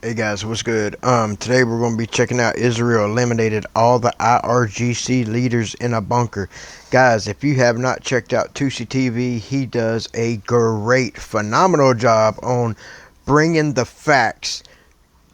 Hey guys, what's good? Today we're going to be checking out Israel eliminated all the IRGC leaders in a bunker. Guys, if you have not checked out Tusi TV, he does a great, phenomenal job on bringing the facts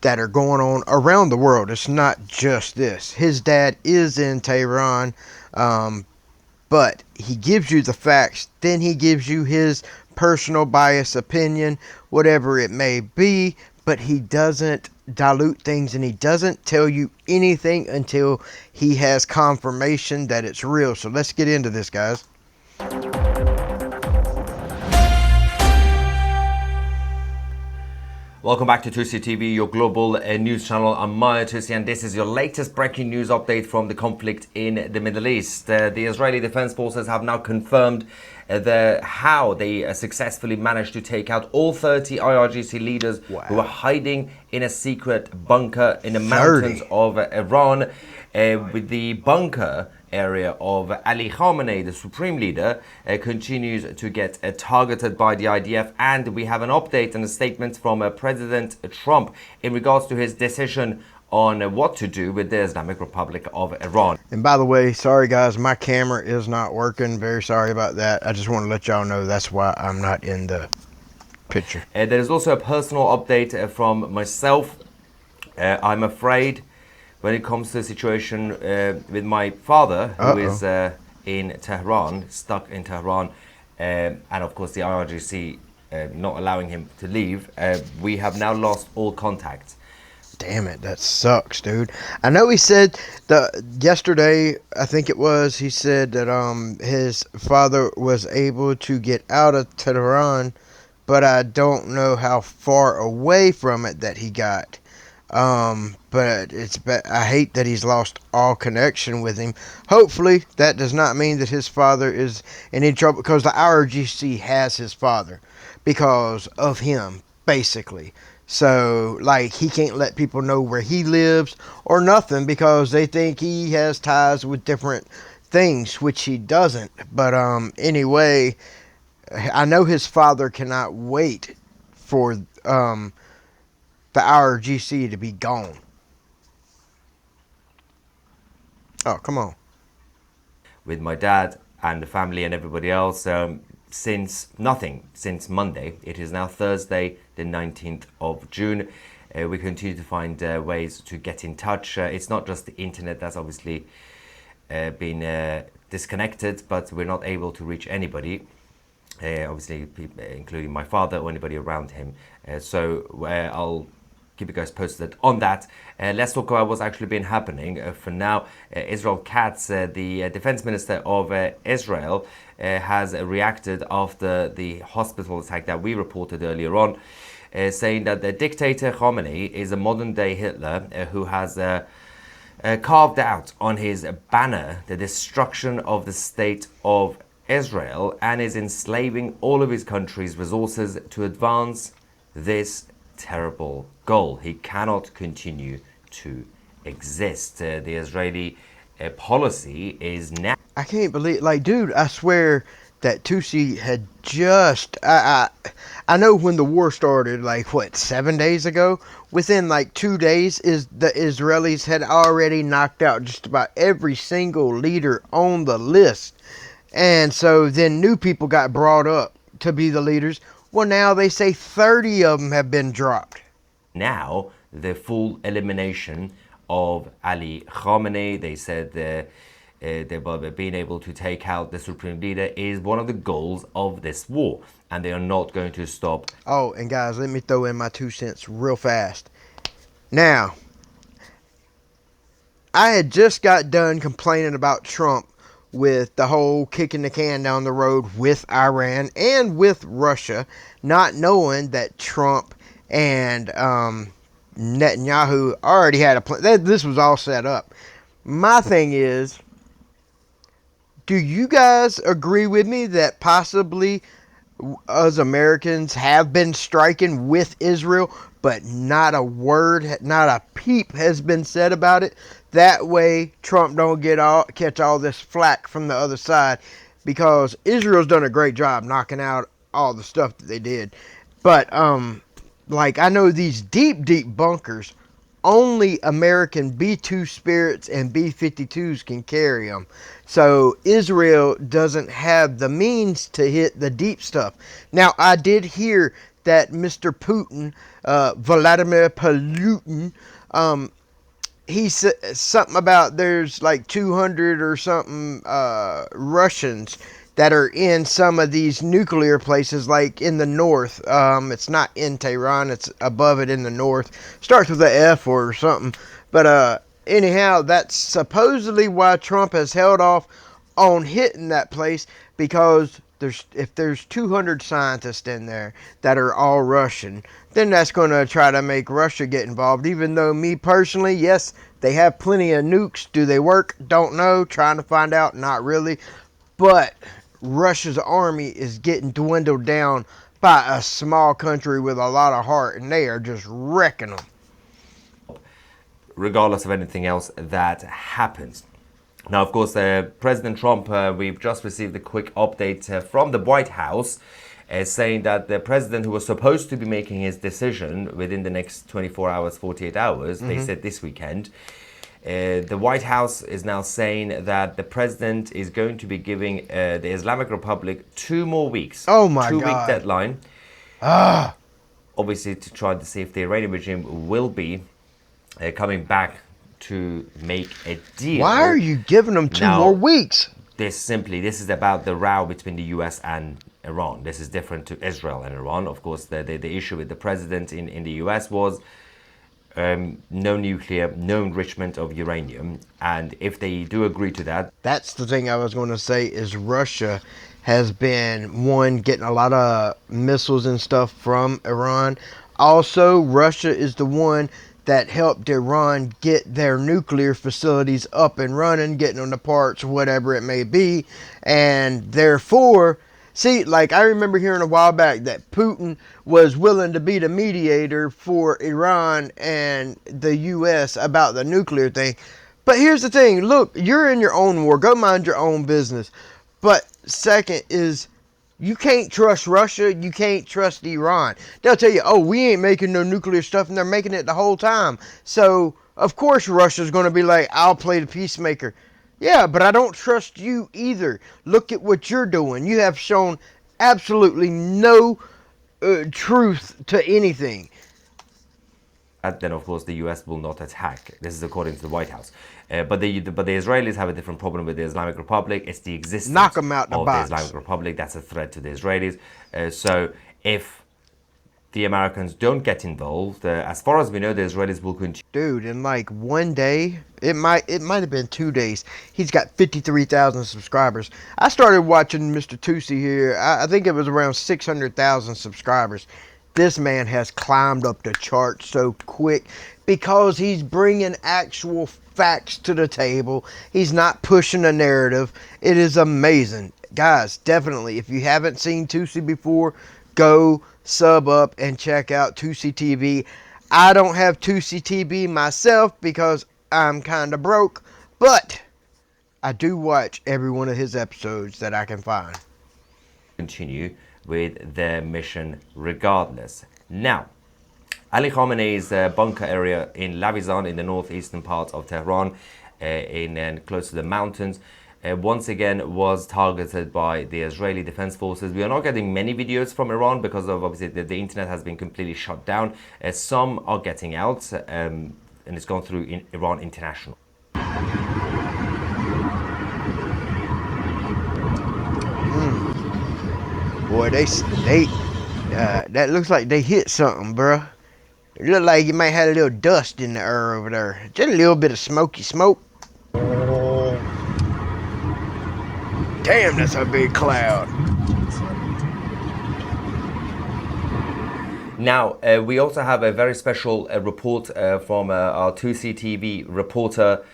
that are going on around the world. It's not just this. His dad is in Tehran, but he gives you the facts, then he gives you his personal bias opinion, whatever it may be, but he doesn't dilute things and he doesn't tell you anything until he has confirmation that it's real. So let's get into this, guys. Welcome back to Tusi TV, your global news channel. I'm Maya Tusi, and this is your latest breaking news update from the conflict in the Middle East. The Israeli Defense Forces have now confirmed how they successfully managed to take out all 30 IRGC leaders who were hiding in a secret bunker in the mountains of Iran. With the bunker area of Ali Khamenei, the supreme leader, continues to get targeted by the IDF, and we have an update and a statement from President Trump in regards to his decision on what to do with the Islamic Republic of Iran. And by the way, sorry guys, my camera is not working. Very sorry about that. I just want to let y'all know that's why I'm not in the picture. There is also a personal update from myself. I'm afraid when it comes to the situation with my father, who is in Tehran, stuck in Tehran, and of course the IRGC not allowing him to leave, we have now lost all contact. Damn it, that sucks, dude. I know he said that yesterday, I think it was, he said that his father was able to get out of Tehran, but I don't know how far away from it that he got. But I hate that he's lost all connection with him. Hopefully that does not mean that his father is in any trouble, because the IRGC has his father because of him, basically. So like, he can't let people know where he lives or nothing because they think he has ties with different things, which he doesn't. But anyway, I know his father cannot wait for the IRGC to be gone. Oh, come on. With my dad and the family and everybody else, since Monday. It is now Thursday, the 19th of June. We continue to find ways to get in touch. It's not just the internet that's obviously been disconnected, but we're not able to reach anybody. Obviously, including my father or anybody around him. So I'll keep you guys posted on that. Let's talk about what's actually been happening. For now, Israel Katz, the defense minister of Israel, has reacted after the hospital attack that we reported earlier on, saying that the dictator Khamenei is a modern-day Hitler who has carved out on his banner the destruction of the state of Israel and is enslaving all of his country's resources to advance this terrible goal. He cannot continue to exist. The Israeli policy is now... I can't believe, like, dude, I swear that Tusi had just, I know when the war started, like, what, 7 days ago? Within, like, 2 days, the Israelis had already knocked out just about every single leader on the list. And so then new people got brought up to be the leaders. Well, now they say 30 of them have been dropped. Now, the full elimination of Ali Khamenei, they said being able to take out the supreme leader is one of the goals of this war, and they are not going to stop. Oh, and guys, let me throw in my 2 cents real fast. Now, I had just got done complaining about Trump with the whole kicking the can down the road with Iran and with Russia, not knowing that Trump and Netanyahu already had a plan. This was all set up. My thing is, do you guys agree with me that possibly us Americans have been striking with Israel, but not a word, not a peep has been said about it? That way Trump don't catch all this flack from the other side, because Israel's done a great job knocking out all the stuff that they did. But like I know these deep, deep bunkers, only American B-2 Spirits and B-52s can carry them. So Israel doesn't have the means to hit the deep stuff. Now, I did hear that Mr. Putin, Vladimir Putin, he said something about there's like 200 or something Russians that are in some of these nuclear places, like in the north. It's not in Tehran; it's above it in the north. Starts with a F or something. But anyhow, that's supposedly why Trump has held off on hitting that place, because if there's 200 scientists in there that are all Russian, then that's going to try to make Russia get involved. Even though me personally, yes, they have plenty of nukes. Do they work? Don't know. Trying to find out. Not really. But Russia's army is getting dwindled down by a small country with a lot of heart, and they are just wrecking them. Regardless of anything else that happens. Now, of course, President Trump, we've just received a quick update from the White House saying that the president, who was supposed to be making his decision within the next 24 hours, 48 hours, they said this weekend, the White House is now saying that the president is going to be giving the Islamic Republic 2 more weeks. Oh my God. 2-week deadline. Obviously, to try to see if the Iranian regime will be coming back to make a deal. Why are you giving them 2 more weeks? This is about the row between the US and Iran. This is different to Israel and Iran. Of course, the issue with the president in the US was no nuclear, no enrichment of uranium. And if they do agree to that... That's the thing I was going to say, is Russia has been, one, getting a lot of missiles and stuff from Iran. Also, Russia is the one that helped Iran get their nuclear facilities up and running, getting them the parts, whatever it may be. And therefore, see, like I remember hearing a while back that Putin was willing to be the mediator for Iran and the U.S. about the nuclear thing. But here's the thing, look, you're in your own war, go mind your own business. But second is, you can't trust Russia. You can't trust Iran. They'll tell you, oh, we ain't making no nuclear stuff, and they're making it the whole time. So, of course, Russia's going to be like, I'll play the peacemaker. Yeah, but I don't trust you either. Look at what you're doing. You have shown absolutely no truth to anything. And then, of course, the US will not attack. This is according to the White House. But the Israelis have a different problem with the Islamic Republic. It's the existence Knock them out of box. the Islamic Republic that's a threat to the Israelis. So if the Americans don't get involved, as far as we know, the Israelis will continue. Dude, in like one day, it might have been 2 days, he's got 53,000 subscribers. I started watching Mr. Tusi here. I think it was around 600,000 subscribers. This man has climbed up the chart so quick because he's bringing actual facts to the table. He's not pushing a narrative. It is amazing. Guys, definitely, if you haven't seen Tusi before, go sub up and check out Tusi TV. I don't have Tusi TV myself because I'm kind of broke, but I do watch every one of his episodes that I can find. Continue with their mission regardless. Now, Ali Khamenei's bunker area in Lavizan in the northeastern part of Tehran, close to the mountains, once again was targeted by the Israeli Defense Forces. We are not getting many videos from Iran because of obviously the internet has been completely shut down. Some are getting out and it's gone through Iran International. Boy, that looks like they hit something, bruh. It looked like you might have a little dust in the air over there. Just a little bit of smoky smoke. Damn, that's a big cloud. Now, we also have a very special report from our 2CTV reporter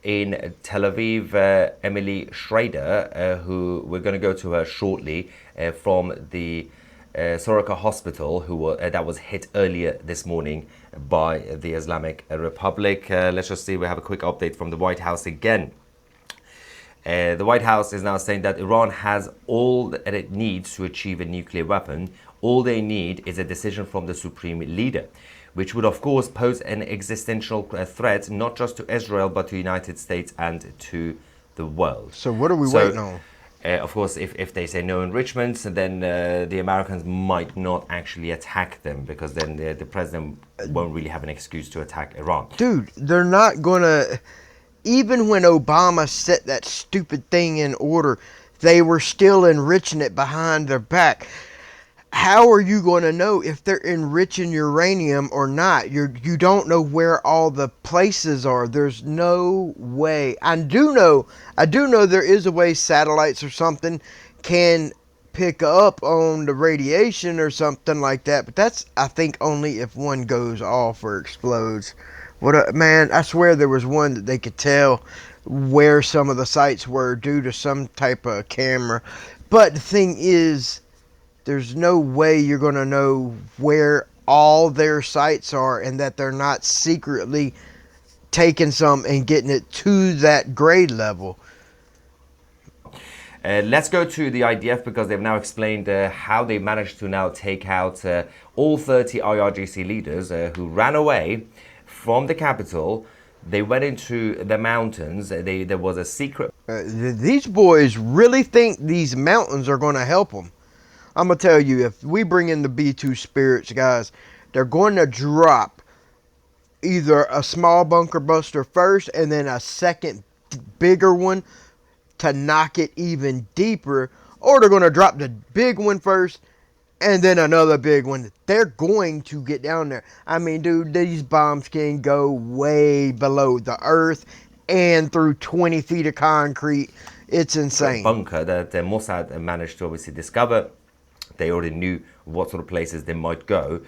in Tel Aviv, Emily Schrader, who we're going to go to her shortly, from the Soroka hospital that was hit earlier this morning by the Islamic Republic. Let's just see, we have a quick update from the White House again. The White House is now saying that Iran has all that it needs to achieve a nuclear weapon. All they need is a decision from the supreme leader, which would of course pose an existential threat not just to Israel but to the United States and to the world. So what are we So, waiting on? of course, if they say no enrichments, then the Americans might not actually attack them, because then the president won't really have an excuse to attack Iran. Dude, they're not gonna. Even when Obama set that stupid thing in order, they were still enriching it behind their back. How are you going to know if they're enriching uranium or not? You don't know where all the places are. There's no way. I do know there is a way satellites or something can pick up on the radiation or something like that, but that's, I think, only if one goes off or explodes. Man, I swear there was one that they could tell where some of the sites were due to some type of camera. But the thing is, there's no way you're going to know where all their sites are and that they're not secretly taking some and getting it to that grade level. Let's go to the IDF, because they've now explained how they managed to now take out all 30 IRGC leaders who ran away from the capital. They went into the mountains. There was a secret. These boys really think these mountains are going to help them. I'm going to tell you, if we bring in the B2 spirits, guys, they're going to drop either a small bunker buster first and then a second bigger one to knock it even deeper, or they're going to drop the big one first and then another big one. They're going to get down there. I mean, dude, these bombs can go way below the earth and through 20 feet of concrete. It's insane. Bunker that Mossad managed to obviously discover. They already knew what sort of places they might go.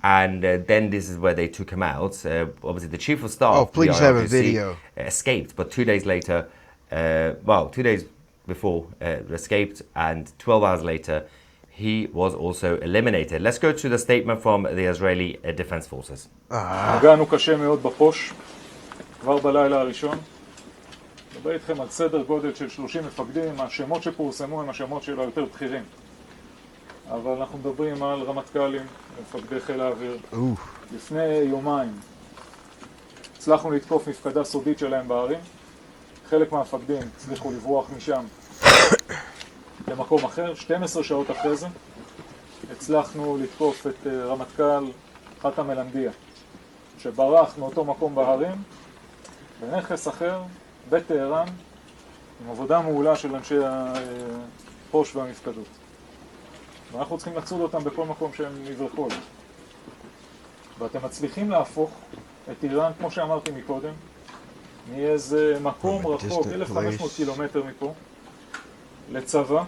And then this is where they took him out. Obviously, the chief of staff, oh, please the have a IRGC, video, escaped. But 2 days later, 2 days before, escaped. And 12 hours later, he was also eliminated. Let's go to the statement from the Israeli Defense Forces. הגענו קשה מאוד בפוש, כבר בלילה הראשון. מדבר איתכם על סדר גודל של 30 מפקדים. השמות שפורסמו הם השמות של היותר בכירים. אבל אנחנו מדברים על רמטכ"לים, מפקדי חיל האוויר. לפני יומיים הצלחנו לתקוף מפקדה סודית שלהם בערים. חלק מהמפקדים הצליחו לברוח משם למקום אחר. 12 שעות אחרי זה הצלחנו לתקוף את רמטכ"ל חתם אל-אנדיה, שברח מאותו מקום בהרים בנכס אחר בטהרן, עם עבודה מעולה של אנשי הפוש והמפקדות. ואנחנו צריכים לצוד אותם בכל מקום שהם יברחו. ואתם מצליחים להפוך את איראן, כמו שאמרתי מקודם, מאיזה מקום רחוק, 1,500 קילומטר מפה, לצבא,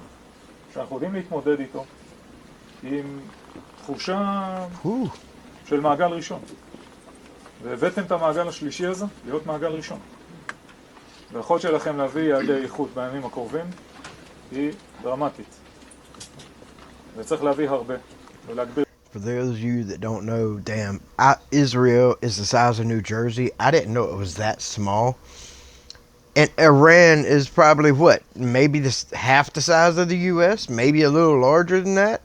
שאנחנו יודעים להתמודד איתו, עם תחושה של מעגל ראשון. והבאתם את המעגל השלישי הזה להיות מעגל ראשון. והיכולת שלכם להביא יעדי איכות בימים הקרובים היא דרמטית. וצריך להביא הרבה ולהגביר. For those of you that don't know, damn, Israel is the size of New Jersey. I didn't know it was that small. And Iran is probably what? Maybe half the size of the U.S., maybe a little larger than that.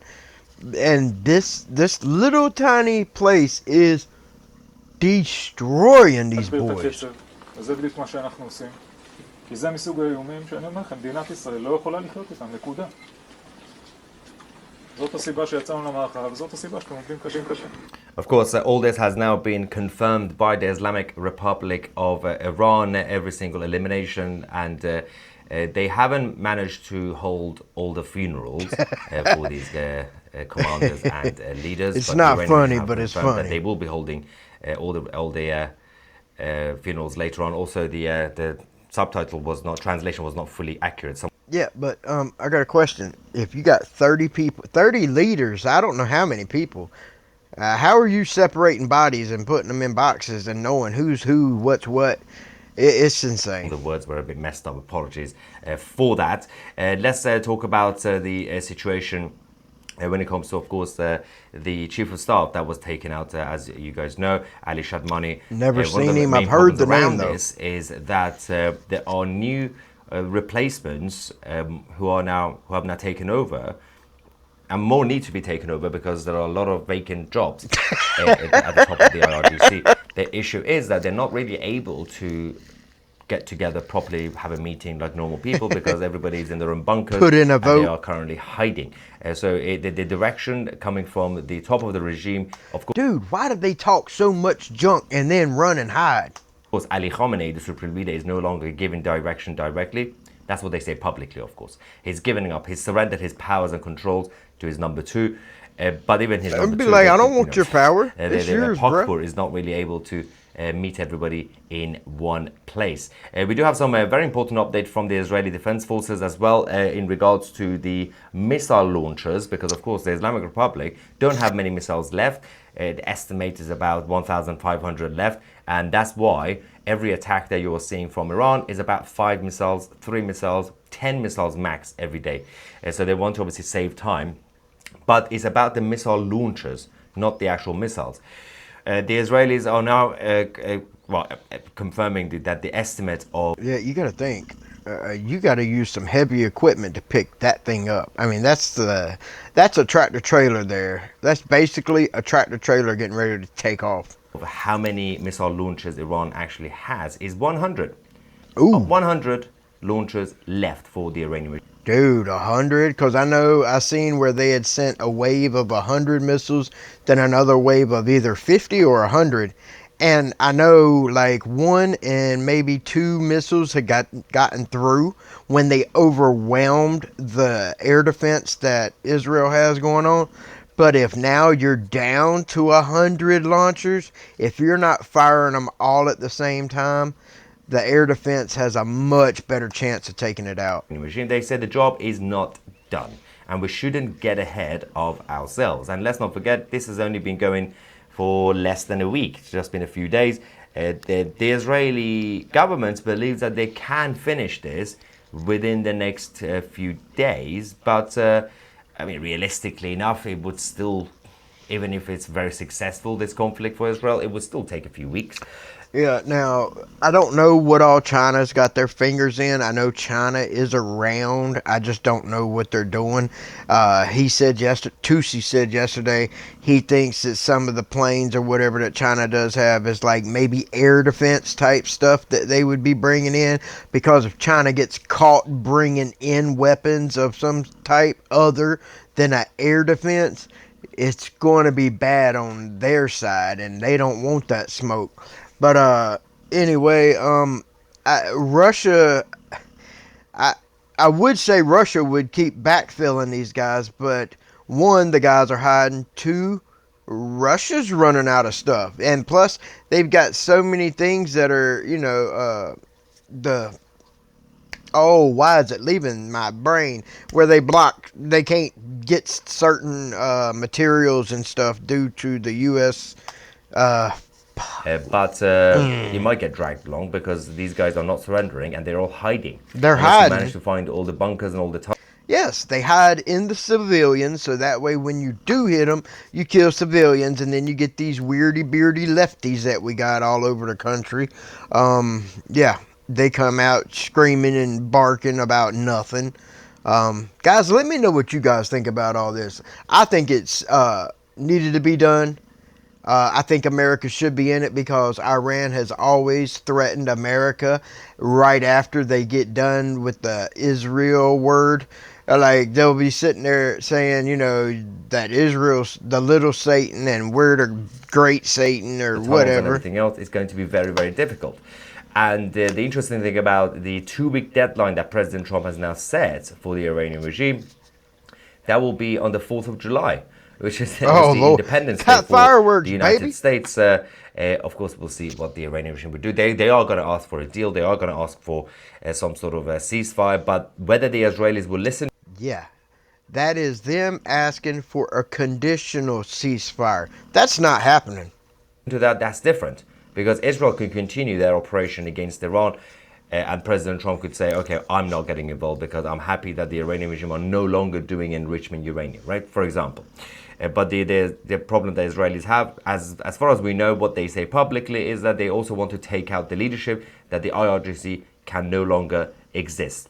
And this little tiny place is destroying these boys. וזה בדיוק מה שאנחנו עושים. כי זה מסוג האיומים שאני אומר לכם, מדינת ישראל לא יכולה לחיות איתם, נקודה. זאת הסיבה שיצאנו למערכה, וזאת הסיבה שאתם עובדים קשים. Of course, all this has now been confirmed by the Islamic Republic of Iran, every single elimination, and they haven't managed to hold all the funerals for these commanders and leaders. It's not funny, but it's funny. That they will be holding all the funerals later on. Also, the subtitle translation was not fully accurate. Yeah, but I got a question. If you got 30 people, 30 leaders, I don't know how many people, how are you separating bodies and putting them in boxes and knowing who's who, what's what? It's insane. The words were a bit messed up. Apologies for that. Let's talk about the situation when it comes to, of course, the chief of staff that was taken out, as you guys know, Ali Shadmani. Never seen him. I've heard the name, though. This is that there are new replacements who have now taken over, and more need to be taken over because there are a lot of vacant jobs at the top of the IRGC. The issue is that they're not really able to get together properly, have a meeting like normal people, because everybody's in their own bunkers. Put in a and they vote. are currently hiding. So the direction coming from the top of the regime, of Dude, why did they talk so much junk and then run and hide? course, Ali Khamenei, the supreme leader, is no longer giving direction directly. That's what they say publicly, of course. He's giving up. He's surrendered his powers and controls to his number two. But even his number Be two, like, I don't want your power. It's yours, bro. Pakpur is not really able to meet everybody in one place. We do have some very important update from the Israeli Defense Forces as well in regards to the missile launchers, because of course the Islamic Republic don't have many missiles left. The estimate is about 1,500 left, and that's why every attack that you are seeing from Iran is about 5 missiles, 3 missiles, 10 missiles max every day. So they want to obviously save time, but it's about the missile launchers, not the actual missiles. The Israelis are now confirming that the estimate of... Yeah, you got to think. You got to use some heavy equipment to pick that thing up. I mean, that's a tractor trailer there. That's basically a tractor trailer getting ready to take off. how many missile launchers Iran actually has is 100. Ooh. 100 launchers left for the Iranian regime. Dude, 100? Because I seen where they had sent a wave of 100 missiles, then another wave of either 50 or 100. And I know like 1 and maybe 2 missiles had gotten through when they overwhelmed the air defense that Israel has going on. But if now you're down to 100 launchers, if you're not firing them all at the same time, the air defense has a much better chance of taking it out. Regime, they said the job is not done and we shouldn't get ahead of ourselves. And let's not forget, this has only been going for less than a week. It's just been a few days. The Israeli government believes that they can finish this within the next few days. But, I mean, realistically enough, it would still, even if it's very successful, this conflict for Israel, it would still take a few weeks. Yeah, now, I don't know what all China's got their fingers in. I know China is around. I just don't know what they're doing. Tusi said yesterday, he thinks that some of the planes or whatever that China does have is like maybe air defense type stuff that they would be bringing in. Because if China gets caught bringing in weapons of some type other than an air defense, it's going to be bad on their side, and they don't want that smoke. But anyway, Russia, I would say Russia would keep backfilling these guys, but 1, the guys are hiding. 2, Russia's running out of stuff, and plus they've got so many things that are, why is it leaving my brain? Where they can't get certain materials and stuff due to the U.S. But you might get dragged along because these guys are not surrendering and they're all hiding. They're Unless hiding. you manage to find all the bunkers and all the tunnels. Yes, they hide in the civilians, so that way when you do hit them, you kill civilians, and then you get these weirdy-beardy lefties that we got all over the country. Yeah, they come out screaming and barking about nothing. Guys, let me know what you guys think about all this. I think it's needed to be done. I think America should be in it because Iran has always threatened America right after they get done with the Israel word. Like, they'll be sitting there saying, that Israel's the little Satan and we're the great Satan or whatever. And everything else is going to be very, very difficult. And the interesting thing about the 2-week deadline that President Trump has now set for the Iranian regime, that will be on the 4th of July. Which is the Independence Day for the United States. Of course, we'll see what the Iranian regime would do. They are going to ask for a deal. They are going to ask for some sort of a ceasefire. But whether the Israelis will listen... Yeah, that is them asking for a conditional ceasefire. That's not happening. To that, that's different. Because Israel can continue their operation against Iran. And President Trump could say, okay, I'm not getting involved because I'm happy that the Iranian regime are no longer doing enrichment uranium, right? For example. But the problem that Israelis have, as far as we know, what they say publicly is that they also want to take out the leadership, that the IRGC can no longer exist.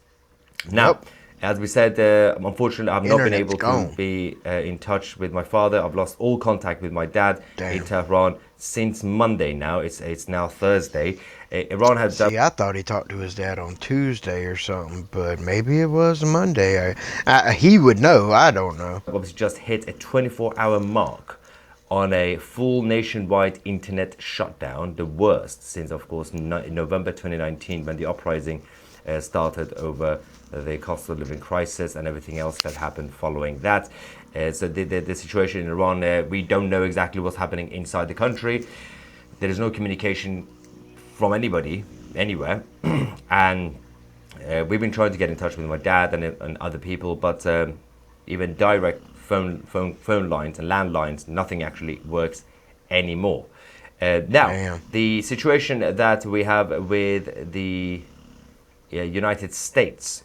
Now, As we said, unfortunately, I've not been Internet's able to gone. be in touch with my father. I've lost all contact with my dad Damn. in Tehran since Monday now. It's now Thursday. Iran had done. See, I thought he talked to his dad on Tuesday or something, but maybe it was Monday. He would know. I don't know. Obviously just hit a 24-hour mark on a full nationwide internet shutdown, the worst since, of course, November 2019, when the uprising started over the cost of living crisis and everything else that happened following that. So the situation in Iran, we don't know exactly what's happening inside the country. There is no communication from anybody, anywhere. And we've been trying to get in touch with my dad and other people, but even direct phone lines and landlines, nothing actually works anymore. Now, Damn. the situation that we have with the United States,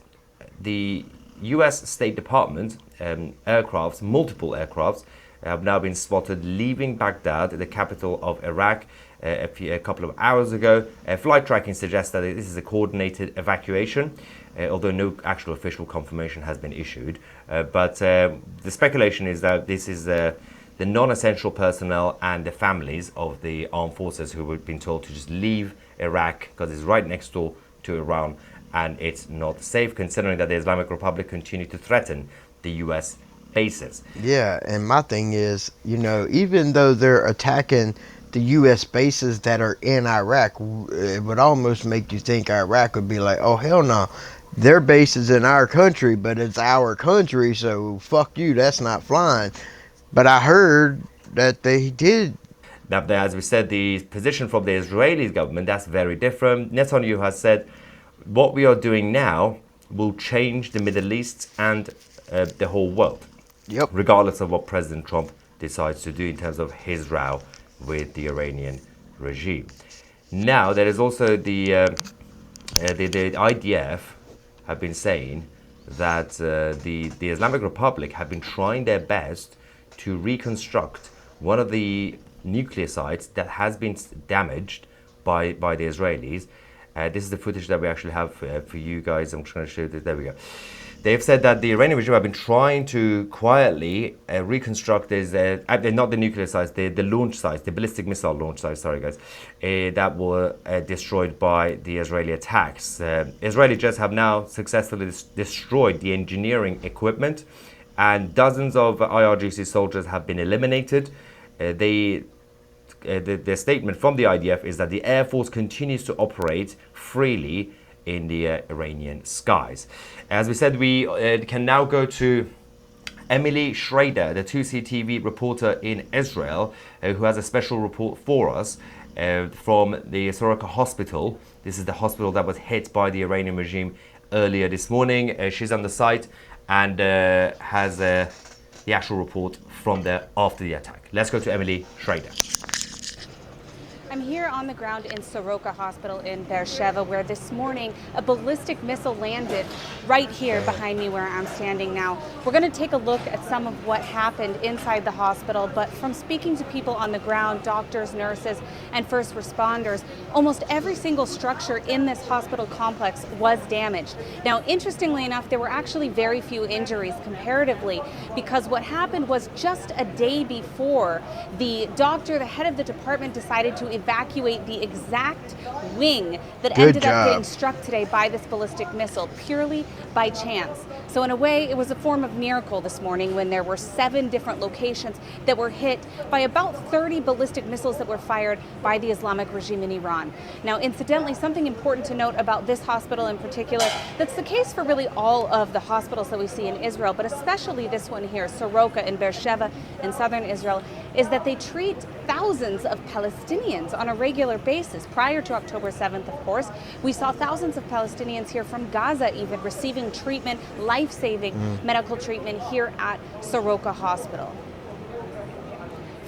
the U.S. State Department aircrafts, multiple aircrafts, have now been spotted leaving Baghdad, the capital of Iraq, a couple of hours ago. Flight tracking suggests that this is a coordinated evacuation, although no actual official confirmation has been issued. But the speculation is that this is the non-essential personnel and the families of the armed forces who have been told to just leave Iraq because it's right next door to Iran, and it's not safe, considering that the Islamic Republic continue to threaten the U.S. bases. Yeah, and my thing is, even though they're attacking the U.S. bases that are in Iraq, it would almost make you think Iraq would be like, oh, hell no. Their base is in our country, but it's our country, so fuck you, that's not flying. But I heard that they did. Now, as we said, the position from the Israeli government, that's very different. Netanyahu has said, what we are doing now will change the Middle East and the whole world. Yep. Regardless of what President Trump decides to do in terms of his row with the Iranian regime. Now, there is also the IDF have been saying that the Islamic Republic have been trying their best to reconstruct one of the nuclear sites that has been damaged by the Israelis. This is the footage that we actually have for you guys. I'm just going to show this. There we go. They've said that the Iranian regime have been trying to quietly reconstruct this, not the nuclear sites, the launch sites, the ballistic missile launch sites, sorry guys, that were destroyed by the Israeli attacks. Israeli jets have now successfully destroyed the engineering equipment, and dozens of IRGC soldiers have been eliminated. The statement from the IDF is that the Air Force continues to operate freely in the Iranian skies. As we said, we can now go to Emily Schrader, the 2CTV reporter in Israel, who has a special report for us from the Soroka hospital. This is the hospital that was hit by the Iranian regime earlier this morning. She's on the site and has the actual report from there after the attack. Let's go to Emily Schrader. I'm here on the ground in Soroka Hospital in Beersheba, where this morning a ballistic missile landed right here behind me where I'm standing now. We're going to take a look at some of what happened inside the hospital, but from speaking to people on the ground, doctors, nurses, and first responders, almost every single structure in this hospital complex was damaged. Now, interestingly enough, there were actually very few injuries comparatively, because what happened was just a day before, the doctor, the head of the department, decided to evacuate the exact wing that ended up getting struck today by this ballistic missile, purely by chance. So in a way, it was a form of miracle this morning when there were 7 different locations that were hit by about 30 ballistic missiles that were fired by the Islamic regime in Iran. Now, incidentally, something important to note about this hospital in particular, that's the case for really all of the hospitals that we see in Israel, but especially this one here, Soroka in Beersheba in southern Israel, is that they treat thousands of Palestinians on a regular basis. Prior to October 7th, of course, we saw thousands of Palestinians here from Gaza even receiving treatment, life-saving medical treatment here at Soroka Hospital.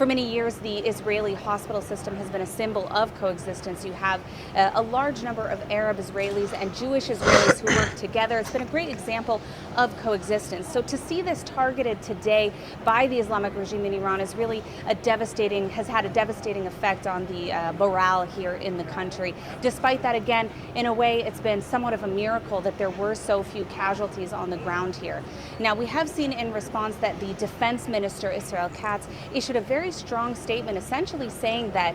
For many years, the Israeli hospital system has been a symbol of coexistence. You have a large number of Arab Israelis and Jewish Israelis who work together. It's been a great example of coexistence. So to see this targeted today by the Islamic regime in Iran is really has had a devastating effect on the morale here in the country. Despite that, again, in a way, it's been somewhat of a miracle that there were so few casualties on the ground here. Now, we have seen in response that the defense minister, Israel Katz, issued a very strong statement essentially saying that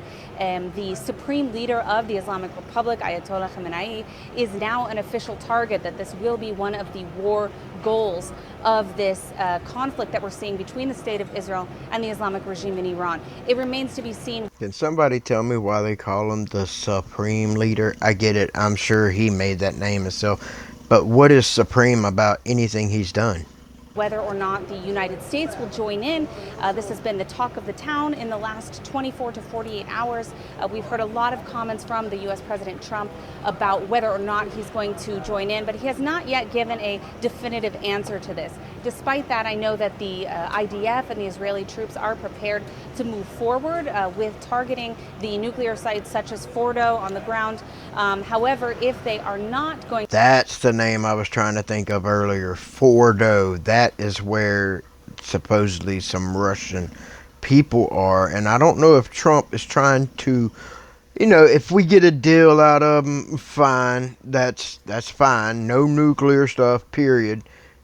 the supreme leader of the Islamic Republic, Ayatollah Khamenei, is now an official target, that this will be one of the war goals of this conflict that we're seeing between the state of Israel and the Islamic regime in Iran. It remains to be seen. Can somebody tell me why they call him the Supreme Leader? I get it. I'm sure he made that name himself. But what is supreme about anything he's done? Whether or not the United States will join in. This has been the talk of the town in the last 24 to 48 hours. We've heard a lot of comments from the U.S. President Trump about whether or not he's going to join in, but he has not yet given a definitive answer to this. Despite that, I know that the IDF and the Israeli troops are prepared to move forward with targeting the nuclear sites such as Fordo on the ground. However, if they are not going to... That's the name I was trying to think of earlier. Fordo. That is where supposedly some Russian people are. And I don't know if Trump is trying to, if we get a deal out of them, fine. That's fine. No nuclear stuff, period.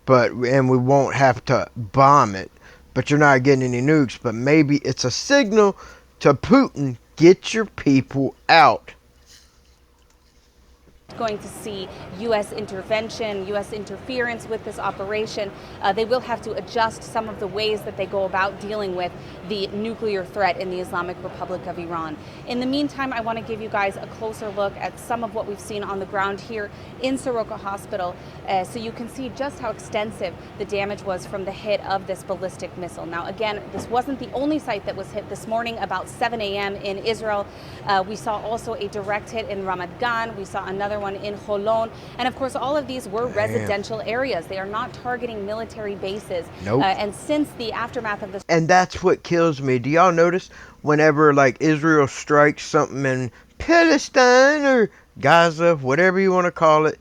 And we won't have to bomb it. But you're not getting any nukes. But maybe it's a signal to Putin, get your people out. Going to see U.S. intervention, U.S. interference with this operation. They will have to adjust some of the ways that they go about dealing with the nuclear threat in the Islamic Republic of Iran. In the meantime, I want to give you guys a closer look at some of what we've seen on the ground here in Soroka Hospital, so you can see just how extensive the damage was from the hit of this ballistic missile. Now, again, this wasn't the only site that was hit this morning about 7 a.m. in Israel. We saw also a direct hit in Ramat Gan. We saw another one in Holon. And of course, all of these were residential areas. They are not targeting military bases. Nope. And since the aftermath of this... And that's what kills me. Do y'all notice whenever like Israel strikes something in Palestine or Gaza, whatever you want to call it,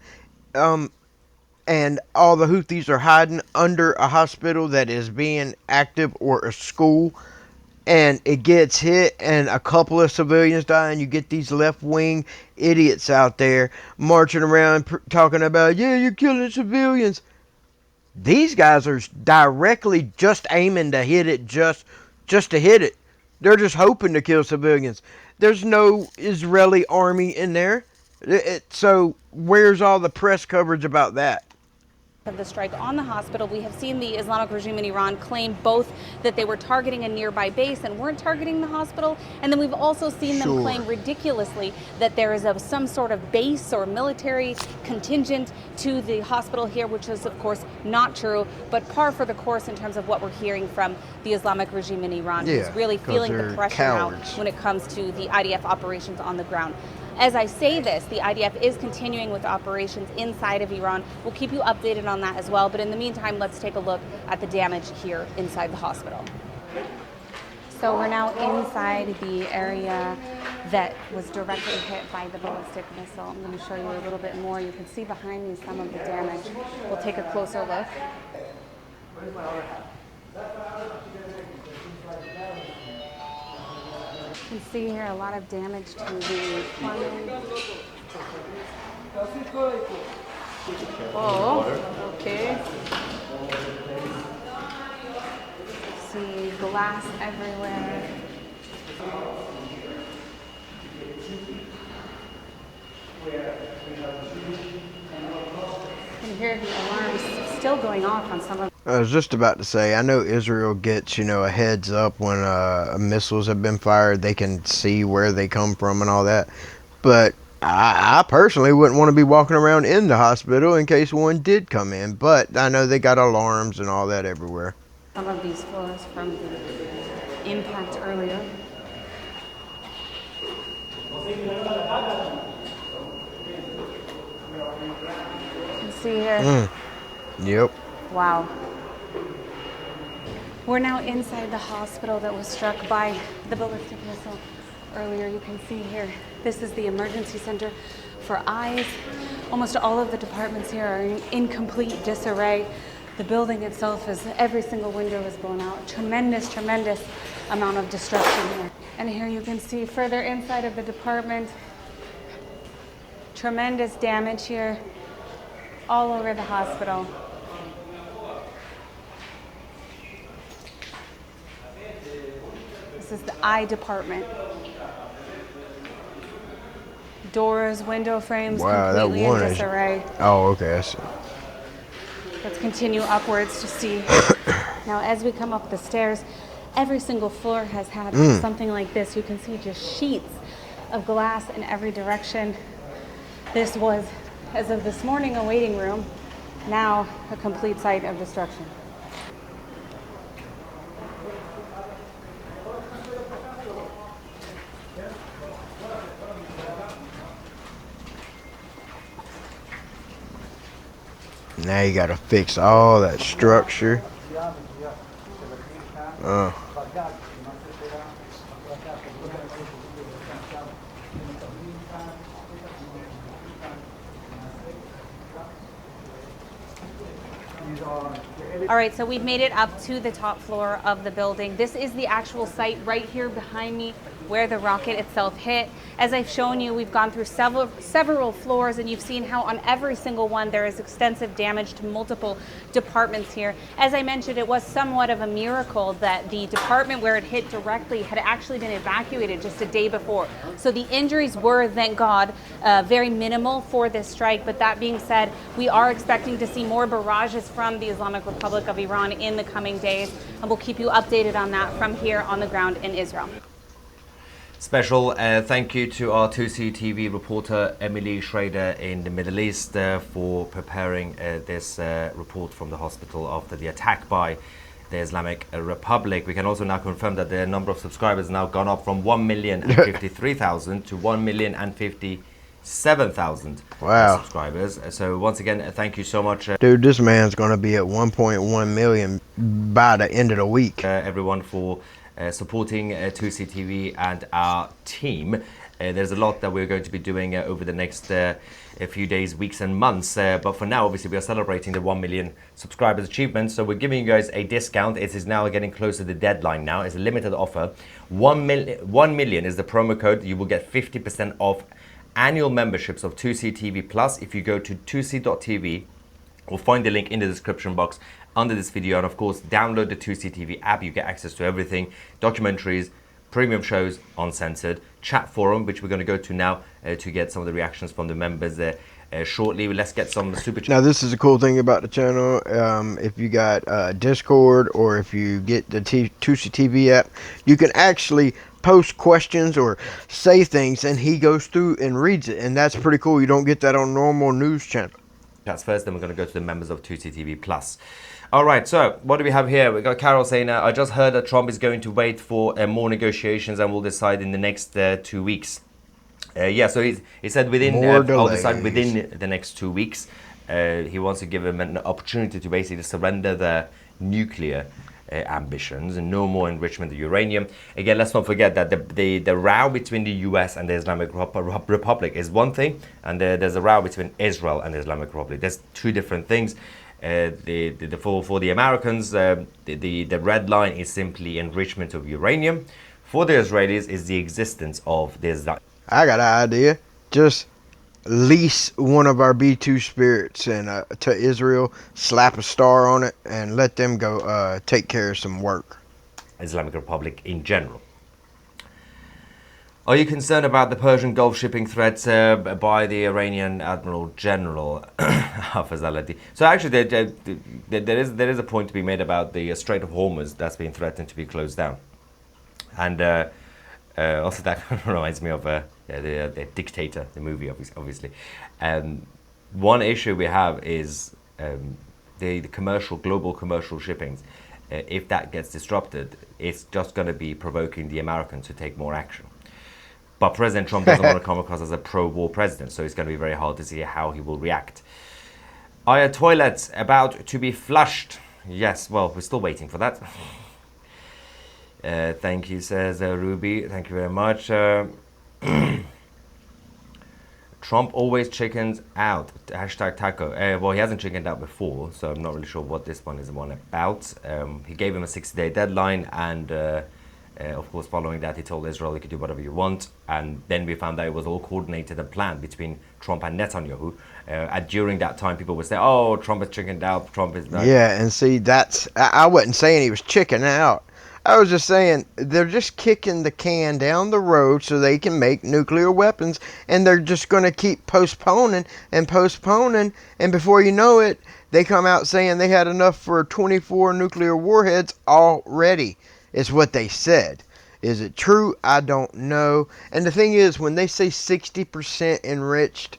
and all the Houthis are hiding under a hospital that is being active or a school, and it gets hit and a couple of civilians die, and you get these left-wing idiots out there marching around talking about, yeah, you're killing civilians. These guys are directly just aiming to hit it, just to hit it. They're just hoping to kill civilians. There's no Israeli army in there. So where's all the press coverage about that? Of the strike on the hospital, we have seen the Islamic regime in Iran claim both that they were targeting a nearby base and weren't targeting the hospital, and then we've also seen them claim ridiculously that there is some sort of base or military contingent to the hospital here, which is of course not true, but par for the course in terms of what we're hearing from the Islamic regime in Iran, who's really feeling the pressure now when it comes to the IDF operations on the ground. As I say this, the IDF is continuing with operations inside of Iran. We'll keep you updated on that as well. But in the meantime, let's take a look at the damage here inside the hospital. So we're now inside the area that was directly hit by the ballistic missile. I'm going to show you a little bit more. You can see behind me some of the damage. We'll take a closer look. You can see here a lot of damage to the plumbing. Oh, okay. See glass everywhere. You can hear the alarms still going off on some of. I was just about to say, I know Israel gets, a heads up when missiles have been fired. They can see where they come from and all that. But I personally wouldn't want to be walking around in the hospital in case one did come in. But I know they got alarms and all that everywhere. Some of these floors from the impact earlier. You can see here. Yep. Wow. We're now inside the hospital that was struck by the ballistic missile earlier. You can see here, this is the emergency center for eyes. Almost all of the departments here are in complete disarray. The building itself is, every single window is blown out. Tremendous amount of destruction here. And here you can see further inside of the department, tremendous damage here all over the hospital. This is the eye department. Doors, window frames, completely in disarray. Oh, okay, I see. Let's continue upwards to see. Now, as we come up the stairs, every single floor has had something like this. You can see just sheets of glass in every direction. This was, as of this morning, a waiting room. Now, a complete site of destruction. Now you gotta fix all that structure. All right, so we've made it up to the top floor of the building. This is the actual site right here behind me where the rocket itself hit. As I've shown you, we've gone through several floors, and you've seen how on every single one there is extensive damage to multiple departments here. As I mentioned, it was somewhat of a miracle that the department where it hit directly had actually been evacuated just a day before. So the injuries were, thank God, very minimal for this strike. But that being said, we are expecting to see more barrages from the Islamic Republic of Iran in the coming days, and we'll keep you updated on that from here on the ground in Israel. Special thank you to our 2C TV reporter Emily Schrader in the Middle East for preparing this report from the hospital after the attack by the Islamic Republic. We can also now confirm that the number of subscribers has now gone up from 1,053,000 to 1,057,000 subscribers. So once again, thank you so much. Dude, this man's gonna be at 1.1 million by the end of the week. Everyone for supporting 2C TV and our team. There's a lot that we're going to be doing over the next few days, weeks and months. But for now, obviously, we are celebrating the 1 million subscribers achievement. So we're giving you guys a discount. It is now getting close to the deadline now. It's a limited offer. 1 million is the promo code. You will get 50% off annual memberships of 2C TV Plus if you go to 2c.tv. We'll find the link in the description box under this video, and of course download the 2C TV app. You get access to everything, documentaries, premium shows, uncensored, chat forum, which we're going to go to now to get some of the reactions from the members shortly. Let's get some super Now this is a cool thing about the channel. If you got Discord, or if you get the 2C TV app, you can actually post questions or say things, and he goes through and reads it, and that's pretty cool. You don't get that on normal news channel. Chats first, then we're going to go to the members of 2C TV Plus. All right, so what do we have here? We got Carol saying, I just heard that Trump is going to wait for more negotiations and will decide in the next 2 weeks. Yeah, so he said I'll decide within the next 2 weeks. He wants to give him an opportunity to basically surrender their nuclear ambitions and no more enrichment of uranium. Again, let's not forget that the row between the US and the Islamic Republic is one thing, and there's a row between Israel and the Islamic Republic. There's two different things. For the Americans, the red line is simply enrichment of uranium. For the Israelis, is the existence of this. I got an idea. Just lease one of our B2 spirits and to Israel, slap a star on it, and let them go take care of some work. Islamic Republic in general. Are you concerned about the Persian Gulf shipping threats by the Iranian Admiral General Hafez al-Assad? So actually, there is a point to be made about the Strait of Hormuz that's been threatened to be closed down, and also that reminds me of the Dictator, the movie, obviously. One issue we have is the global commercial shippings. If that gets disrupted, it's just going to be provoking the Americans to take more action. But President Trump doesn't want to come across as a pro-war president, so it's going to be very hard to see how he will react. Are your toilets about to be flushed? Yes, well, we're still waiting for that. Thank you, says Ruby. Thank you very much. Trump always chickens out. Hashtag taco. Well, he hasn't chickened out before, so I'm not really sure what this one is about. He gave him a 60-day deadline, and of course, following that, he told Israel, you could do whatever you want. And then we found out it was all coordinated and planned between Trump and Netanyahu. And during that time, people would say, oh, Trump is chickened out, Trump is... Yeah, and see, I wasn't saying he was chicken out. I was just saying they're just kicking the can down the road so they can make nuclear weapons, and they're just going to keep postponing and postponing, and before you know it, they come out saying they had enough for 24 nuclear warheads already, is what they said. Is it true? I don't know. And the thing is, when they say 60% enriched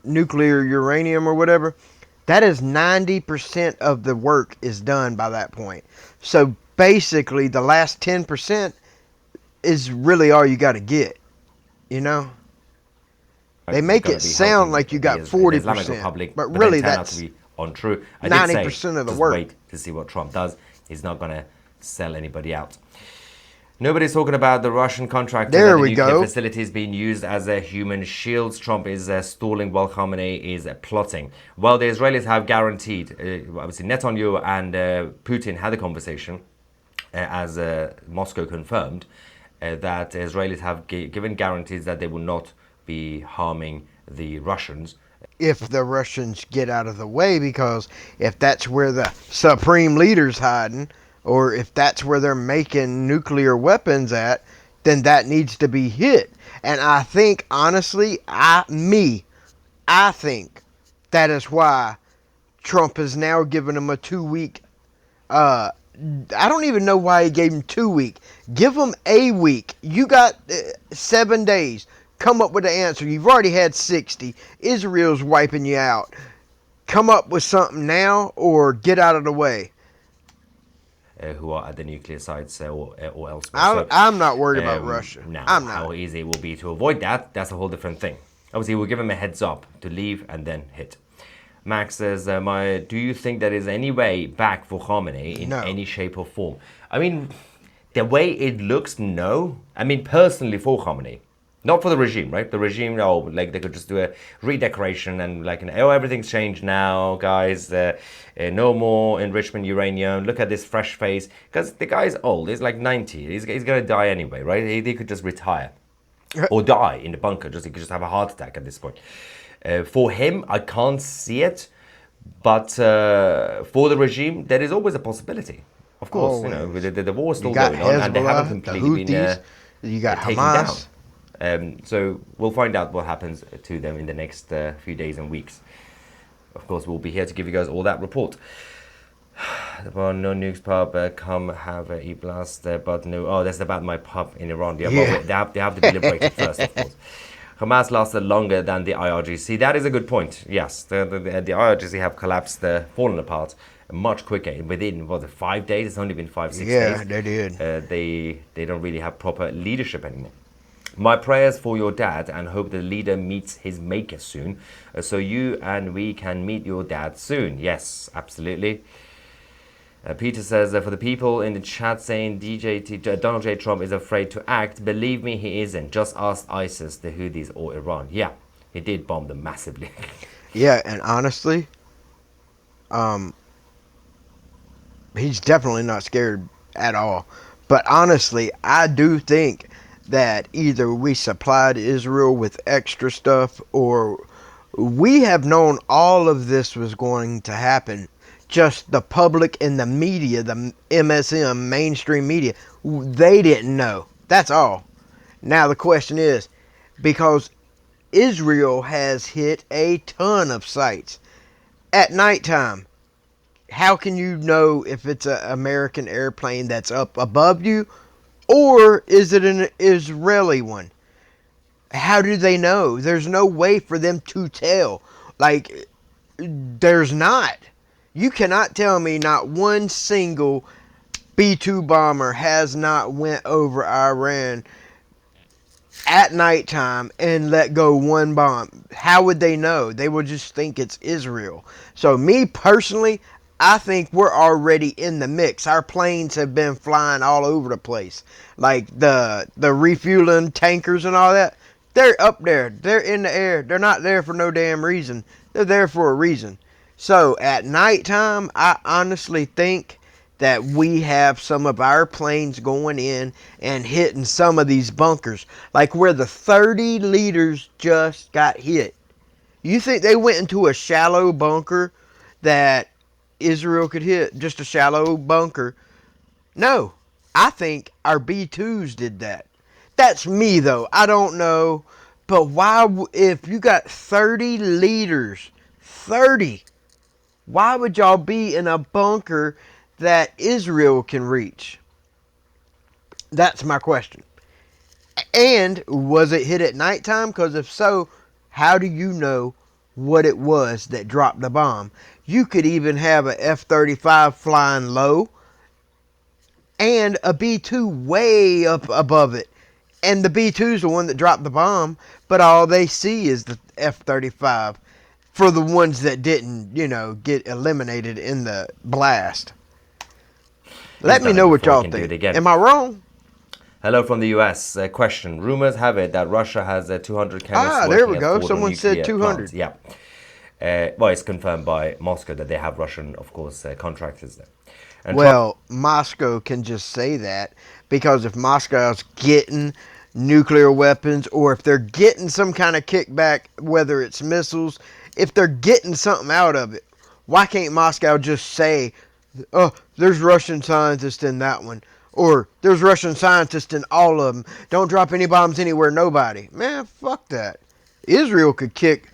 nuclear uranium or whatever, that is 90% of the work is done by that point. So basically, the last 10% is really all you got to get. You know, they make it sound like you got 40%, but really that's untrue. 90% of the work. Wait to see what Trump does. He's not going to sell anybody out. Nobody's talking about the Russian contractor. There we nuclear go. Facilities being used as a human shields. Trump is stalling while Khamenei is plotting. Well, the Israelis have guaranteed, obviously Netanyahu and Putin had a conversation, as Moscow confirmed, that the Israelis have given guarantees that they will not be harming the Russians. If the Russians get out of the way, because if that's where the supreme leader's hiding, or if that's where they're making nuclear weapons at, then that needs to be hit. And I think, honestly, I think that is why Trump has now given him a 2-week, I don't even know why he gave him 2 weeks. Give him a week. You got 7 days. Come up with the answer. You've already had 60. Israel's wiping you out. Come up with something now or get out of the way. Who are at the nuclear sites or elsewhere. I'm not worried about Russia. Now, I'm not. How easy it will be to avoid that, that's a whole different thing. Obviously, we'll give him a heads up to leave and then hit. Max says, do you think there is any way back for Khamenei in any shape or form? I mean, the way it looks, no. I mean, personally for Khamenei. Not for the regime, right? The regime, like they could just do a redecoration and like, everything's changed now, guys. No more enrichment uranium. Look at this fresh face. Because the guy's old. He's like 90. He's going to die anyway, right? He could just retire. Or die in the bunker. He could just have a heart attack at this point. For him, I can't see it. But for the regime, there is always a possibility. Of course, the war is still going on. And they haven't completely been you got taken Hamas down. So we'll find out what happens to them in the next few days and weeks. Of course, we'll be here to give you guys all that report. Well, no nukes pub, come have a blast, but no. Oh, that's about my pub in Iran. Yeah, well, they have to be liberated first, of course. Hamas lasted longer than the IRGC. That is a good point. Yes, the IRGC have collapsed, fallen apart much quicker. Within 5 days? It's only been 5-6 days. Yeah, they did. They don't really have proper leadership anymore. My prayers for your dad, and hope the leader meets his maker soon, so you and we can meet your dad soon. Yes, absolutely. Peter says, for the people in the chat saying Donald J. Trump is afraid to act, believe me, he isn't. Just ask ISIS, the Houthis, or Iran. Yeah, he did bomb them massively. Yeah, and honestly, he's definitely not scared at all. But honestly, I do think that either we supplied Israel with extra stuff, or we have known all of this was going to happen. Just the public and the media, the MSM, mainstream media, they didn't know. That's all. Now the question is, because Israel has hit a ton of sites at nighttime, how can you know if it's an American airplane that's up above you, or is it an Israeli one? How do they know? There's no way for them to tell. Like, there's not. You cannot tell me not one single B-2 bomber has not went over Iran at nighttime and let go one bomb. How would they know? They would just think it's Israel. So me personally, I think we're already in the mix. Our planes have been flying all over the place. Like the refueling tankers and all that. They're up there. They're in the air. They're not there for no damn reason. They're there for a reason. So at nighttime, I honestly think that we have some of our planes going in and hitting some of these bunkers. Like where the 30 liters just got hit. You think they went into a shallow bunker that Israel could hit? Just a shallow bunker? No. I think our B-2s did that. That's me, though. I don't know. But why, if you got 30 liters, 30, why would y'all be in a bunker that Israel can reach? That's my question. And was it hit at nighttime? Because if so, how do you know what it was that dropped the bomb? You could even have a F-35 flying low and a B-2 way up above it. And the B-2's the one that dropped the bomb, but all they see is the F-35 for the ones that didn't, get eliminated in the blast. Let me know what y'all think. Am I wrong? Hello from the US. Question. Rumors have it that Russia has 200 chemists there we working go. at Someone said 200. plants. Yeah. Well, it's confirmed by Moscow that they have Russian, of course, contractors there. And well, Moscow can just say that because if Moscow's getting nuclear weapons or if they're getting some kind of kickback, whether it's missiles, if they're getting something out of it, why can't Moscow just say, oh, there's Russian scientists in that one? Or there's Russian scientists in all of them. Don't drop any bombs anywhere, nobody. Man, fuck that. Israel could kick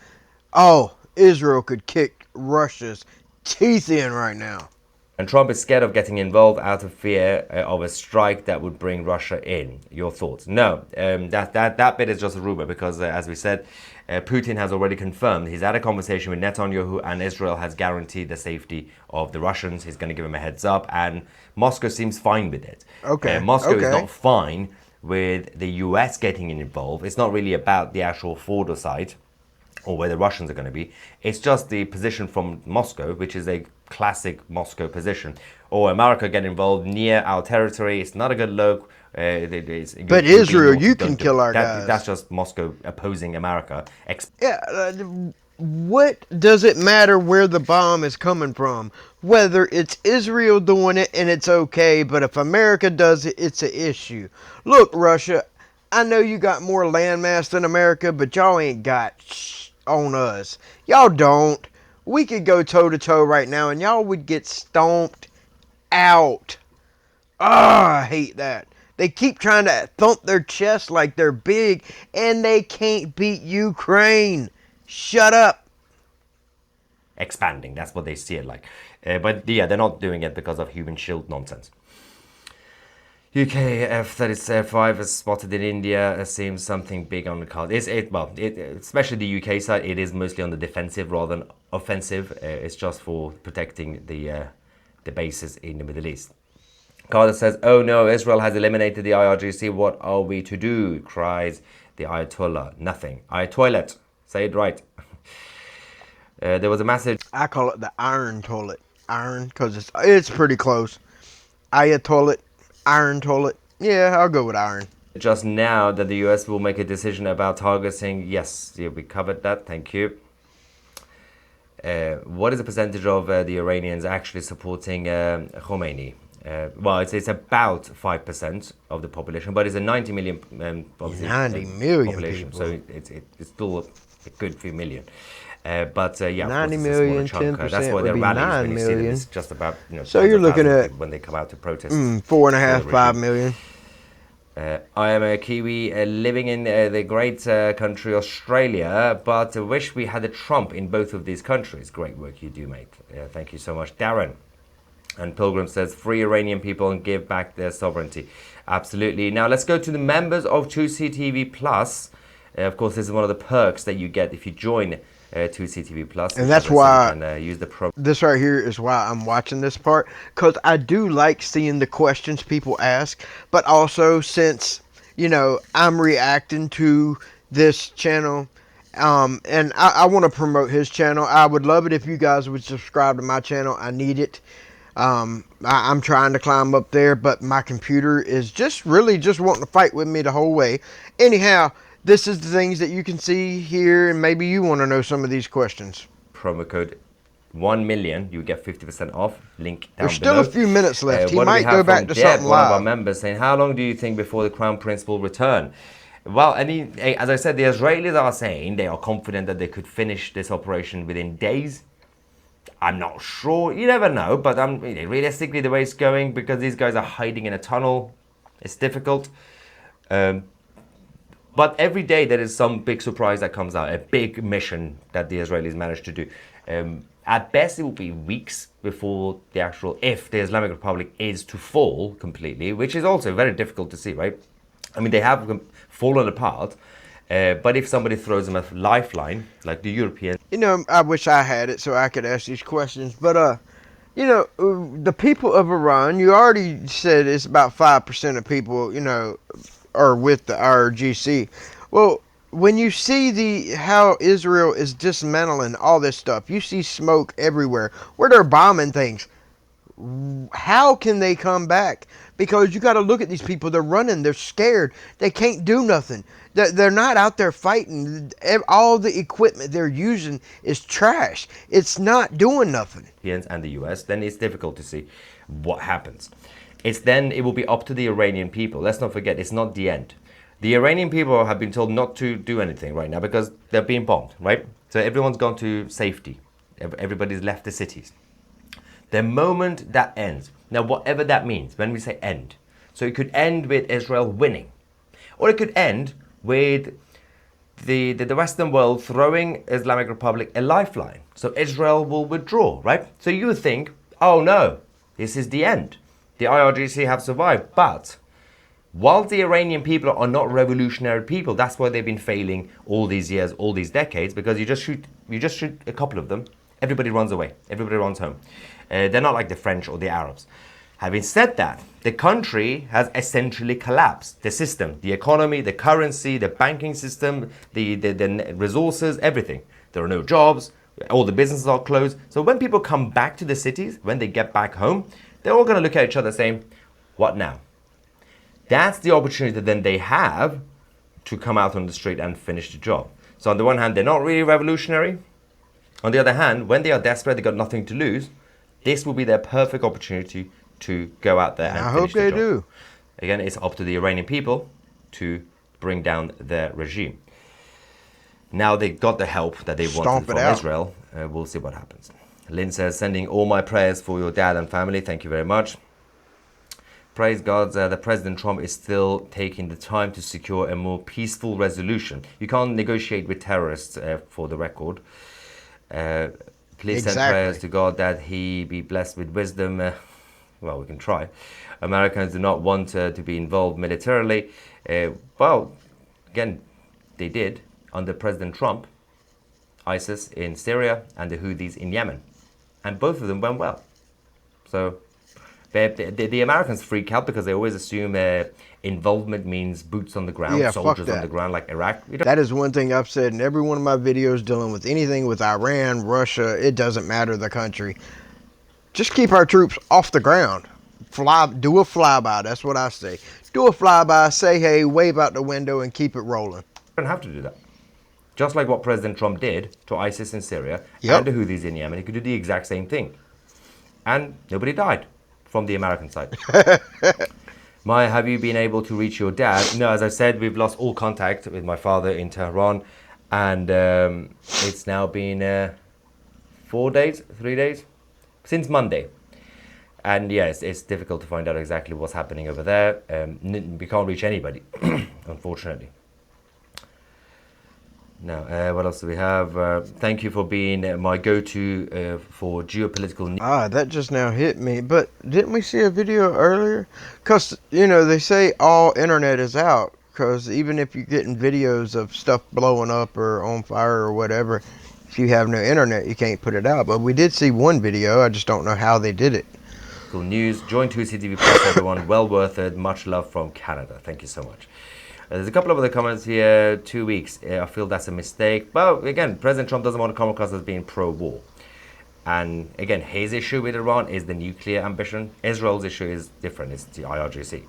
Russia's teeth in right now. And Trump is scared of getting involved out of fear of a strike that would bring Russia in. Your thoughts? No, that bit is just a rumor because, as we said, Putin has already confirmed he's had a conversation with Netanyahu and Israel has guaranteed the safety of the Russians. He's going to give him a heads up, and Moscow seems fine with it. Moscow is not fine with the US getting involved. It's not really about the actual Fordo site or where the Russians are going to be. It's just the position from Moscow, which is a classic Moscow position. Or America get involved near our territory. It's not a good look. But Israel, you can kill our guys. That's just Moscow opposing America. What does it matter where the bomb is coming from? Whether it's Israel doing it and it's okay, but if America does it, it's an issue. Look, Russia, I know you got more landmass than America, but y'all ain't got on us. Y'all don't. We could go toe-to-toe right now, and y'all would get stomped out. I hate that. They keep trying to thump their chest like they're big, and they can't beat Ukraine. Shut up. Expanding, that's what they see it like. But yeah, they're not doing it because of human shield nonsense. UK F-35 is spotted in India. Seems something big on the card. Especially the UK side, it is mostly on the defensive rather than offensive. It's just for protecting the bases in the Middle East. Carter says, oh no, Israel has eliminated the IRGC. What are we to do? Cries the Ayatollah. Nothing. Ayatollah. Say it right. There was a message. I call it the iron toilet. Iron, because it's pretty close. Ayatollah. Iron toilet. Yeah, I'll go with iron. Just now that the US will make a decision about targeting. Yes, yeah, we covered that. Thank you. What is the percentage of the Iranians actually supporting Khomeini? Well, it's about 5% of the population, but it's a 90 million obviously, 90 million population, people. so it's still a good few million. But yeah, 90 of course, million, it's a smaller 10% chunk. That's why their would be rallies 9 when you see them, million. it's just about So you're looking at when they come out to protest. 4.5, 5 million. I am a Kiwi living in the great country Australia, but wish we had a Trump in both of these countries. Great work you do, mate. Thank you so much, Darren. And Pilgrim says, free Iranian people and give back their sovereignty. Absolutely. Now let's go to the members of 2CTV Plus. Of course, this is one of the perks that you get if you join 2CTV Plus. And that's why use the this right here is why I'm watching this part. Because I do like seeing the questions people ask. But also since, I'm reacting to this channel And I want to promote his channel. I would love it if you guys would subscribe to my channel. I need it. I'm trying to climb up there, but my computer is just really just wanting to fight with me the whole way. Anyhow, this is the things that you can see here, and maybe you want to know some of these questions. Promo code 1,000,000, you get 50% off. Link down There's still below. a few minutes left. He What do we might have go back from to Deb, something one of our live. members, saying, how long do you think before the Crown Prince will return? Well, as I said, the Israelis are saying they are confident that they could finish this operation within days. I'm not sure. You never know, but realistically, the way it's going, because these guys are hiding in a tunnel, it's difficult. But every day there is some big surprise that comes out, a big mission that the Israelis managed to do. At best, it will be weeks before if the Islamic Republic is to fall completely, which is also very difficult to see, right? I mean, they have fallen apart, but if somebody throws them a lifeline, like the Europeans. You know, I wish I had it so I could ask these questions, but you know, the people of Iran, you already said it's about 5% of people, you know, are with the IRGC. Well, when you see how Israel is dismantling all this stuff, you see smoke everywhere where they're bombing things. How can they come back? Because you got to look at these people. They're running. They're scared. They can't do nothing. They're not out there fighting. All the equipment they're using is trash. It's not doing nothing. And the US, then it's difficult to see what happens. It will be up to the Iranian people. Let's not forget, it's not the end. The Iranian people have been told not to do anything right now because they're being bombed, right? So everyone's gone to safety. Everybody's left the cities. The moment that ends, now whatever that means, when we say end, so it could end with Israel winning, or it could end with the Western world throwing Islamic Republic a lifeline, so Israel will withdraw, right? So you would think, oh no, this is the end. The IRGC have survived, but while the Iranian people are not revolutionary people, that's why they've been failing all these years, all these decades, because you just shoot a couple of them, everybody runs away, everybody runs home. They're not like the French or the Arabs. Having said that, the country has essentially collapsed. The system, the economy, the currency, the banking system, the resources, everything. There are no jobs, all the businesses are closed. So when people come back to the cities, when they get back home, they're all going to look at each other saying, what now? That's the opportunity that then they have to come out on the street and finish the job. So on the one hand, they're not really revolutionary. On the other hand, when they are desperate, they've got nothing to lose. This will be their perfect opportunity to go out there and finish the job. I hope they do. Again, it's up to the Iranian people to bring down their regime. Now they got the help that they wanted from Israel. We'll see what happens. Lynn says, sending all my prayers for your dad and family. Thank you very much. Praise God that President Trump is still taking the time to secure a more peaceful resolution. You can't negotiate with terrorists, for the record. Please send prayers to God that he be blessed with wisdom. Well, we can try. Americans do not want to be involved militarily. Well, again, they did under President Trump, ISIS in Syria and the Houthis in Yemen. And both of them went well. So the Americans freak out because they always assume involvement means boots on the ground, soldiers on the ground like Iraq. That is one thing I've said in every one of my videos dealing with anything with Iran, Russia. It doesn't matter the country. Just keep our troops off the ground. Do a flyby. That's what I say. Do a flyby, say hey, wave out the window, and keep it rolling. You don't have to do that. Just like what President Trump did to ISIS in Syria and the Houthis in Yemen, he could do the exact same thing. And nobody died from the American side. Maya, have you been able to reach your dad? No, as I said, we've lost all contact with my father in Tehran. And it's now been 3 days, since Monday. And yes, it's difficult to find out exactly what's happening over there. We can't reach anybody, unfortunately. Now, what else do we have? Thank you for being my go-to for geopolitical news. That just now hit me. But didn't we see a video earlier? Because, you know, they say all internet is out. Because even if you're getting videos of stuff blowing up or on fire or whatever, if you have no internet, you can't put it out. But we did see one video. I just don't know how they did it. Cool news. Join 2CTV Plus, everyone. Well worth it. Much love from Canada. Thank you so much. There's a couple of other comments here. 2 weeks. I feel that's a mistake. But again, President Trump doesn't want to come across as being pro-war. And again, his issue with Iran is the nuclear ambition. Israel's issue is different. It's the IRGC.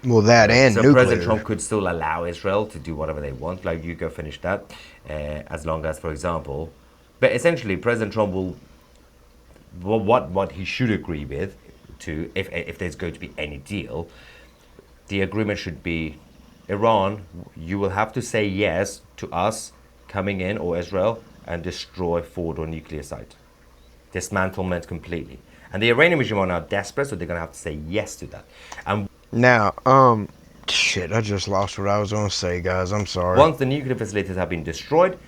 Well, that and So nuclear. President Trump could still allow Israel to do whatever they want. Like, you go finish that. As long as, for example... But essentially, President Trump will... What he should agree with, to if there's going to be any deal, the agreement should be, Iran, you will have to say yes to us coming in, or Israel, and destroy Fordo nuclear site. Dismantlement completely. And the Iranian regime are now desperate, so they're going to have to say yes to that. And Now, shit, I just lost what I was going to say, guys. I'm sorry. once the nuclear facilities have been destroyed,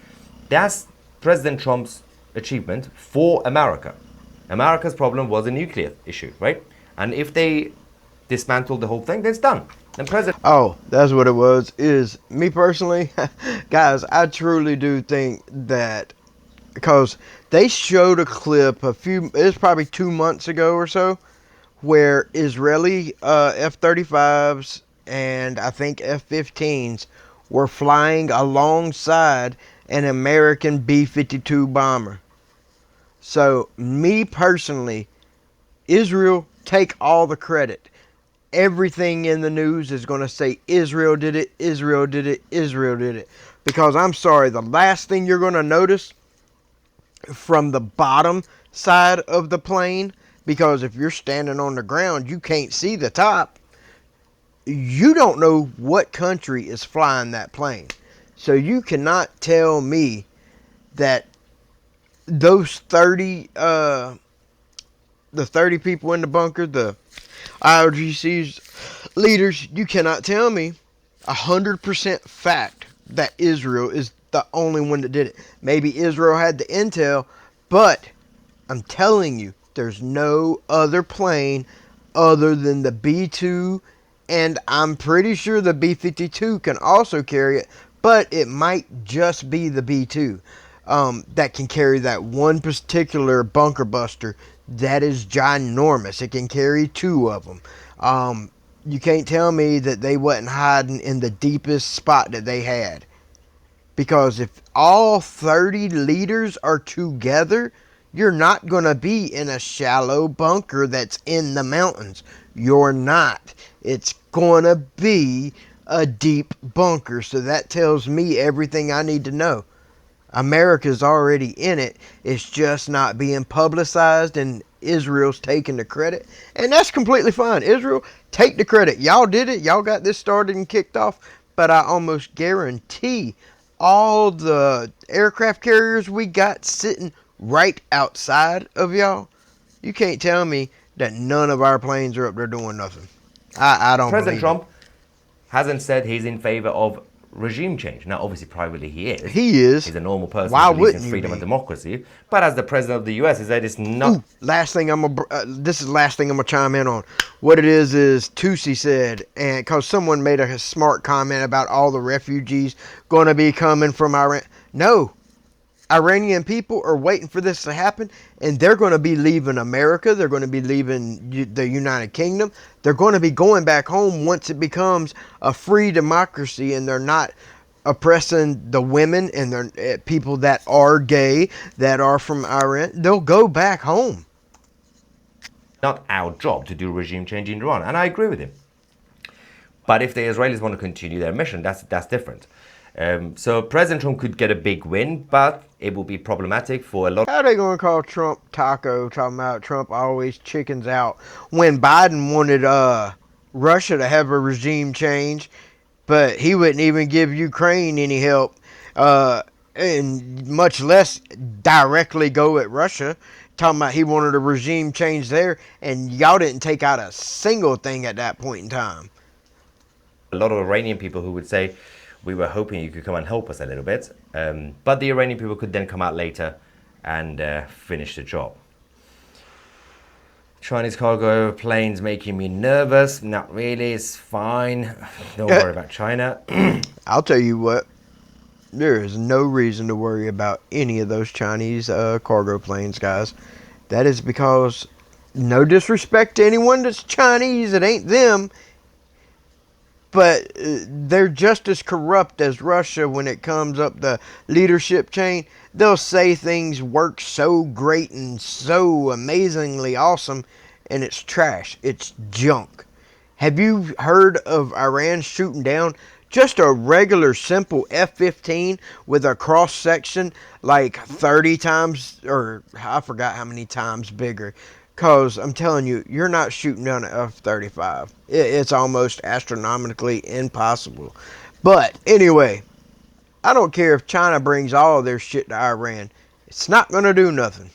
that's President Trump's achievement for America. America's problem was a nuclear issue, right? And if they dismantle the whole thing, then it's done. Then President... Oh, that's what it was. Is me personally, guys, I truly do think that, because they showed a clip it's probably 2 months ago or so, where Israeli F-35s and I think F-15s were flying alongside an American B-52 bomber. So, me personally, Israel, take all the credit. Everything in the news is going to say Israel did it, Israel did it, Israel did it. Because I'm sorry, the last thing you're going to notice from the bottom side of the plane, because if you're standing on the ground, you can't see the top. You don't know what country is flying that plane. So you cannot tell me that those 30 the 30 people in the bunker, the IRGC's leaders, you cannot tell me 100% fact that Israel is the only one that did it. Maybe Israel had the intel, but I'm telling you, there's no other plane other than the B-2, and I'm pretty sure the B-52 can also carry it, but it might just be the B-2 that can carry that one particular bunker buster that is ginormous. It can carry 2 of them. You can't tell me that they wasn't hiding in the deepest spot that they had. Because if all 30 leaders are together, you're not going to be in a shallow bunker that's in the mountains. You're not. It's going to be a deep bunker. So that tells me everything I need to know. America's already in it. It's just not being publicized, and Israel's taking the credit. And that's completely fine. Israel, take the credit. Y'all did it. Y'all got this started and kicked off. But I almost guarantee all the aircraft carriers we got sitting right outside of y'all, you can't tell me that none of our planes are up there doing nothing. I don't President believe Trump hasn't said he's in favor of regime change. Now, obviously, privately he is. He is. He's a normal person Why who believes wouldn't in you freedom be? and democracy. But as the president of the U.S., he said it's not... Last thing this is the last thing I'm gonna chime in on. What it is Tusi said, and because someone made a smart comment about all the refugees going to be coming from Iran. No, Iranian people are waiting for this to happen, and they're going to be leaving America. They're going to be leaving the United Kingdom. They're going to be going back home once it becomes a free democracy, and they're not oppressing the women and the people that are gay, that are from Iran. They'll go back home. Not our job to do regime change in Iran, and I agree with him. But if the Israelis want to continue their mission, that's different. So President Trump could get a big win, but it will be problematic for a lot. How are they going to call Trump taco, talking about Trump always chickens out, when Biden wanted Russia to have a regime change, but he wouldn't even give Ukraine any help, and much less directly go at Russia, talking about he wanted a regime change there, and y'all didn't take out a single thing at that point in time. A lot of Iranian people who would say, we were hoping you could come and help us a little bit. But the Iranian people could then come out later and finish the job. Chinese cargo planes making me nervous. Not really, it's fine. Don't worry about China. I'll tell you what, there is no reason to worry about any of those Chinese cargo planes, guys. That is because, no disrespect to anyone that's Chinese, it ain't them. but they're just as corrupt as Russia when it comes up the leadership chain. They'll say things work so great and so amazingly awesome, and it's trash. It's junk. Have you heard of Iran shooting down just a regular simple F-15 with a cross section like 30 times, or I forgot how many times bigger? Because I'm telling you, you're not shooting down an F-35. It's almost astronomically impossible. But anyway, I don't care if China brings all of their shit to Iran. It's not going to do nothing.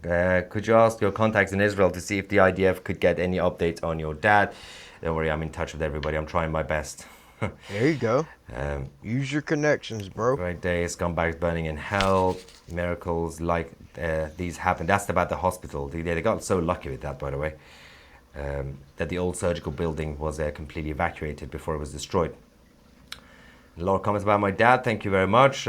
Could you ask your contacts in Israel to see if the IDF could get any updates on your dad? Don't worry, I'm in touch with everybody. I'm trying my best. There you go. Use your connections, bro. Great day, scumbags burning in hell. Miracles like these happen. That's about the hospital. They got so lucky with that, by the way, that the old surgical building was completely evacuated before it was destroyed. A lot of comments about my dad. Thank you very much.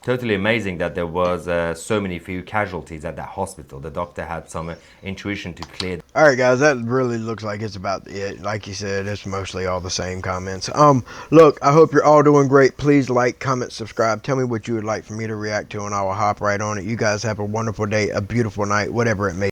Totally amazing that there was so many few casualties at that hospital. The doctor had some intuition to clear. All right, guys, that really looks like it's about it. Like you said, it's mostly all the same comments. Look, I hope you're all doing great. Please like, comment, subscribe. Tell me what you would like for me to react to, and I will hop right on it. You guys have a wonderful day, a beautiful night, whatever it may be.